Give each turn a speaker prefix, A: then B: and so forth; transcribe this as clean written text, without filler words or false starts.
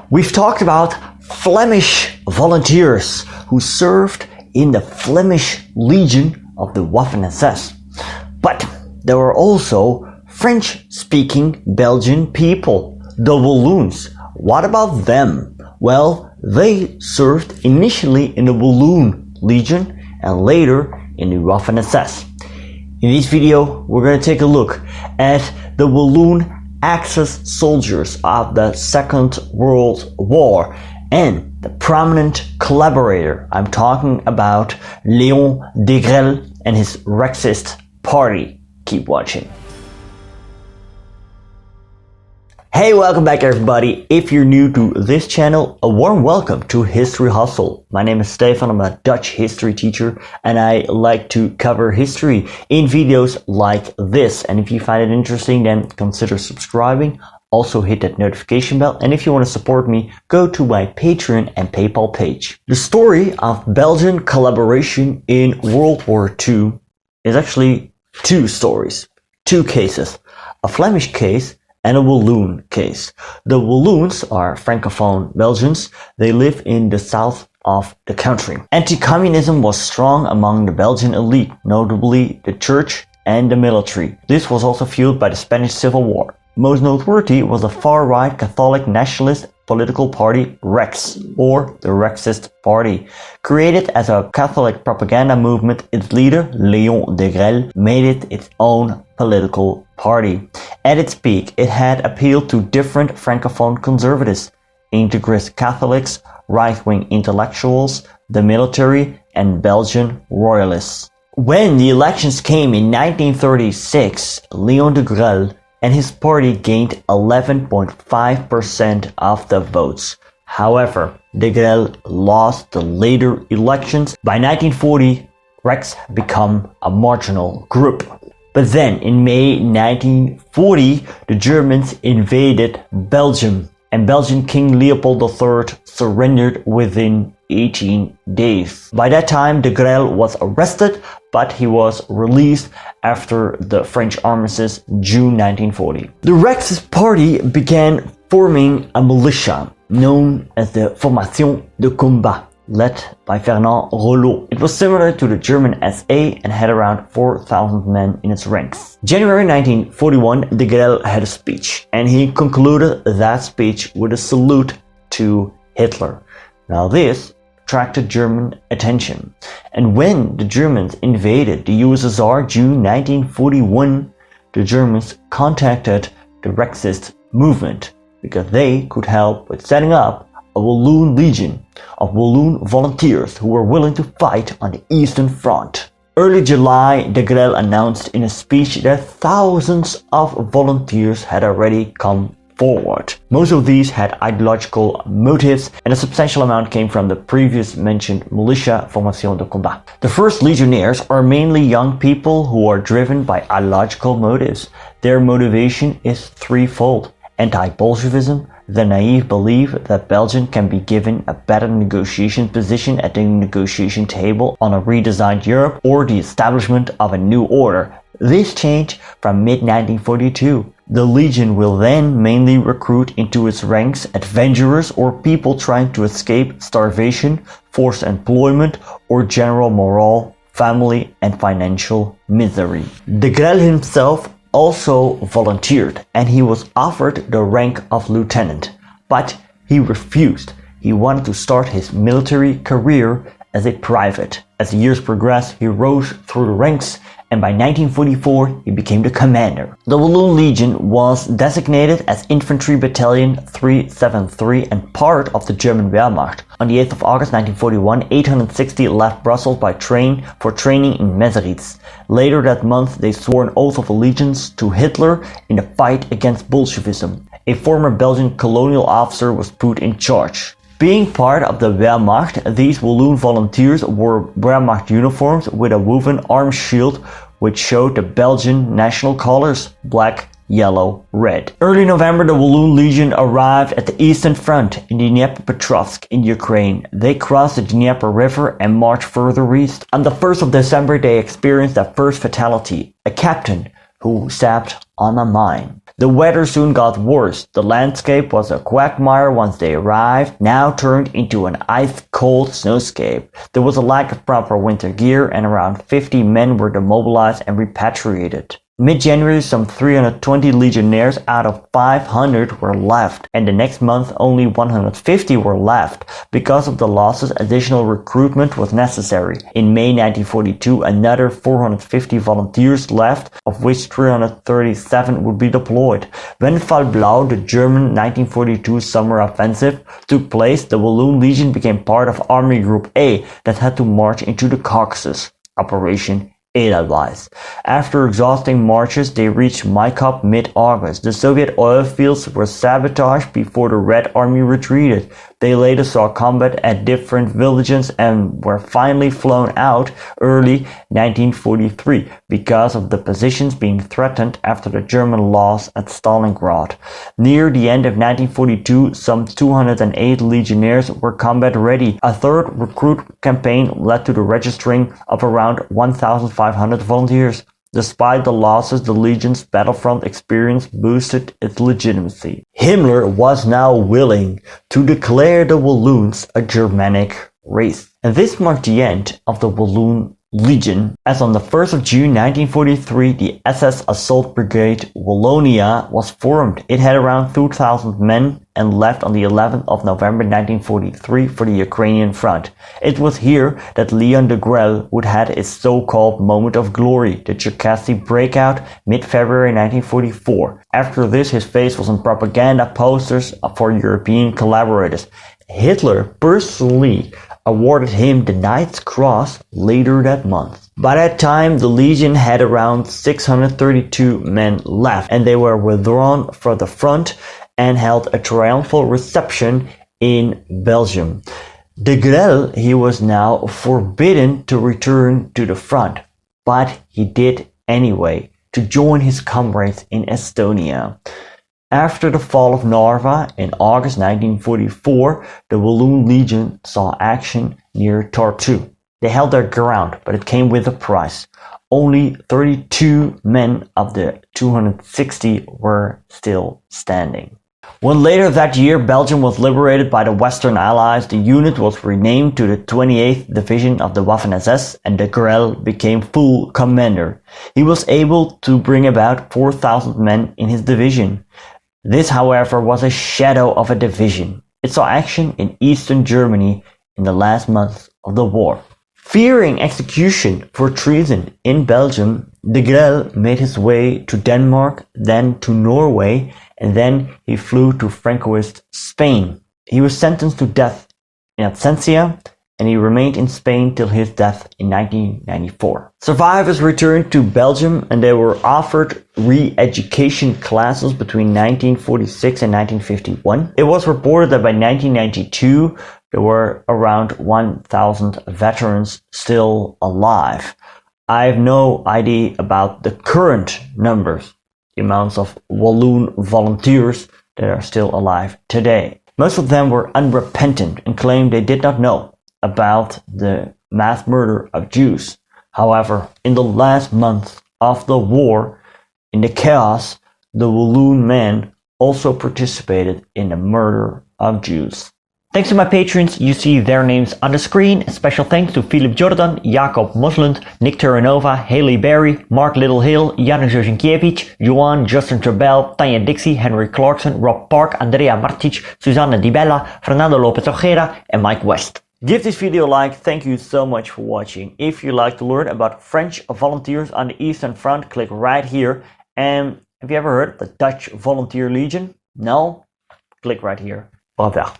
A: we've talked about Flemish volunteers who served in the Flemish Legion of the Waffen-SS. But there were also French-speaking Belgian people, the Walloons. What about them? Well, they served initially in the Walloon Legion and later in the Waffen-SS. In this video, we're going to take a look at the Walloon Axis soldiers of the Second World War and the prominent collaborator. I'm talking about Léon Degrelle and his Rexist Party. Keep watching. Hey, welcome back everybody. If you're new to this channel, a warm welcome to History Hustle. My name is Stefan, I'm a Dutch history teacher and I like to cover history in videos like this. And if you find it interesting, then consider subscribing. Also hit that notification bell, and if you want to support me, go to my Patreon and PayPal page. The story of Belgian collaboration in World War II is actually two stories, two cases, a Flemish case and a Walloon case. The Walloons are Francophone Belgians. They live in the south of the country. Anti-communism was strong among the Belgian elite, notably the church and the military. This was also fueled by the Spanish Civil War. Most noteworthy was the far-right Catholic nationalist political party Rex, or the Rexist Party. Created as a Catholic propaganda movement, its leader, Léon Degrelle, made it its own political party. At its peak, it had appealed to different Francophone conservatives, integrist Catholics, right-wing intellectuals, the military, and Belgian royalists. When the elections came in 1936, Léon Degrelle and his party gained 11.5% of the votes. However, Degrelle lost the later elections. By 1940, Rex became a marginal group. But then, in May 1940, the Germans invaded Belgium, and Belgian King Leopold III surrendered within 18 days. By that time, Degrelle was arrested, but he was released after the French armistice, June 1940. The Rexist Party began forming a militia known as the Formation de Combat, led by Fernand Rollo. It was similar to the German SA and had around 4,000 men in its ranks. January 1941, Degrelle had a speech, and he concluded that speech with a salute to Hitler. Now this attracted German attention, and when the Germans invaded the USSR June 1941, the Germans contacted the Rexist movement because they could help with setting up a Walloon Legion of Walloon volunteers who were willing to fight on the Eastern Front. Early July, Degrelle announced in a speech that thousands of volunteers had already come forward. Most of these had ideological motives, and a substantial amount came from the previous mentioned militia Formation de Combat. The first legionnaires are mainly young people who are driven by ideological motives. Their motivation is threefold: anti-Bolshevism, the naive belief that Belgium can be given a better negotiation position at the negotiation table on a redesigned Europe, or the establishment of a new order. This changed from mid-1942. The Legion will then mainly recruit into its ranks adventurers or people trying to escape starvation, forced employment, or general moral, family, and financial misery. Degrelle himself also volunteered, and he was offered the rank of lieutenant, but he refused. He wanted to start his military career as a private. As the years progressed, he rose through the ranks, and by 1944 he became the commander. The Walloon Legion was designated as Infantry Battalion 373 and part of the German Wehrmacht. On the 8th of August 1941, 860 left Brussels by train for training in Meseritz. Later that month, they swore an oath of allegiance to Hitler in the fight against Bolshevism. A former Belgian colonial officer was put in charge. Being part of the Wehrmacht, these Walloon volunteers wore Wehrmacht uniforms with a woven arm shield which showed the Belgian national colors: black, yellow, red. Early November, the Walloon Legion arrived at the Eastern Front in Dnipropetrovsk in Ukraine. They crossed the Dnieper River and marched further east. On the 1st of December, they experienced their first fatality. A captain who stepped on a mine. The weather soon got worse. The landscape was a quagmire once they arrived, now turned into an ice-cold snowscape. There was a lack of proper winter gear and around 50 men were demobilized and repatriated. Mid-January, some 320 legionnaires out of 500 were left, and the next month only 150 were left. Because of the losses, additional recruitment was necessary. In May 1942, another 450 volunteers left, of which 337 would be deployed. When Fall Blau, the German 1942 summer offensive, took place, the Walloon Legion became part of Army Group A that had to march into the Caucasus. Operation Edelweiss. After exhausting marches, they reached Maikop mid-August. The Soviet oil fields were sabotaged before the Red Army retreated. They later saw combat at different villages and were finally flown out early 1943 because of the positions being threatened after the German loss at Stalingrad. Near the end of 1942, some 208 legionnaires were combat ready. A third recruit campaign led to the registering of around 1,500 volunteers. Despite the losses, the Legion's battlefront experience boosted its legitimacy. Himmler was now willing to declare the Walloons a Germanic race. And this marked the end of the Walloon Legion, as on the 1st of June 1943, the SS Assault Brigade Wallonia was formed. It had around 2,000 men and left on the 11th of November 1943 for the Ukrainian front. It was here that Léon Degrelle would have his so-called moment of glory, the Cherkasy breakout, mid-February 1944. After this, his face was on propaganda posters for European collaborators. Hitler personally awarded him the Knight's Cross later that month. By that time, the Legion had around 632 men left, and they were withdrawn from the front and held a triumphal reception in Belgium. Degrelle, he was now forbidden to return to the front, but he did anyway to join his comrades in Estonia. After the fall of Narva in August 1944, the Walloon Legion saw action near Tartu. They held their ground, but it came with a price. Only 32 men of the 260 were still standing. When later that year Belgium was liberated by the Western Allies, the unit was renamed to the 28th Division of the Waffen-SS and Degrelle became full commander. He was able to bring about 4,000 men in his division. This, however, was a shadow of a division. It saw action in eastern Germany in the last months of the war. Fearing execution for treason in Belgium, Degrelle made his way to Denmark, then to Norway, and then he flew to Francoist Spain. He was sentenced to death in absentia, and he remained in Spain till his death in 1994. Survivors returned to Belgium and they were offered re-education classes between 1946 and 1951. It was reported that by 1992 there were around 1,000 veterans still alive. I have no idea about the current numbers, the amounts of Walloon volunteers that are still alive today. Most of them were unrepentant and claimed they did not know about the mass murder of Jews. However, in the last month of the war, in the chaos, the Walloon men also participated in the murder of Jews. Thanks to my patrons, you see their names on the screen. Special thanks to Philip Jordan, Jacob Moslund, Nick Terranova, Haley Berry, Mark Littlehill, Janusz Jozinkiewicz, Johan, Justin Trebell, Tanya Dixie, Henry Clarkson, Rob Park, Andrea Martic, Susanna Di Bella, Fernando Lopez Ojeda, and Mike West. Give this video a like. Thank you so much for watching. If you'd like to learn about French volunteers on the Eastern Front, click right here. And have you ever heard of the Dutch Volunteer Legion? No? Click right here. Au revoir.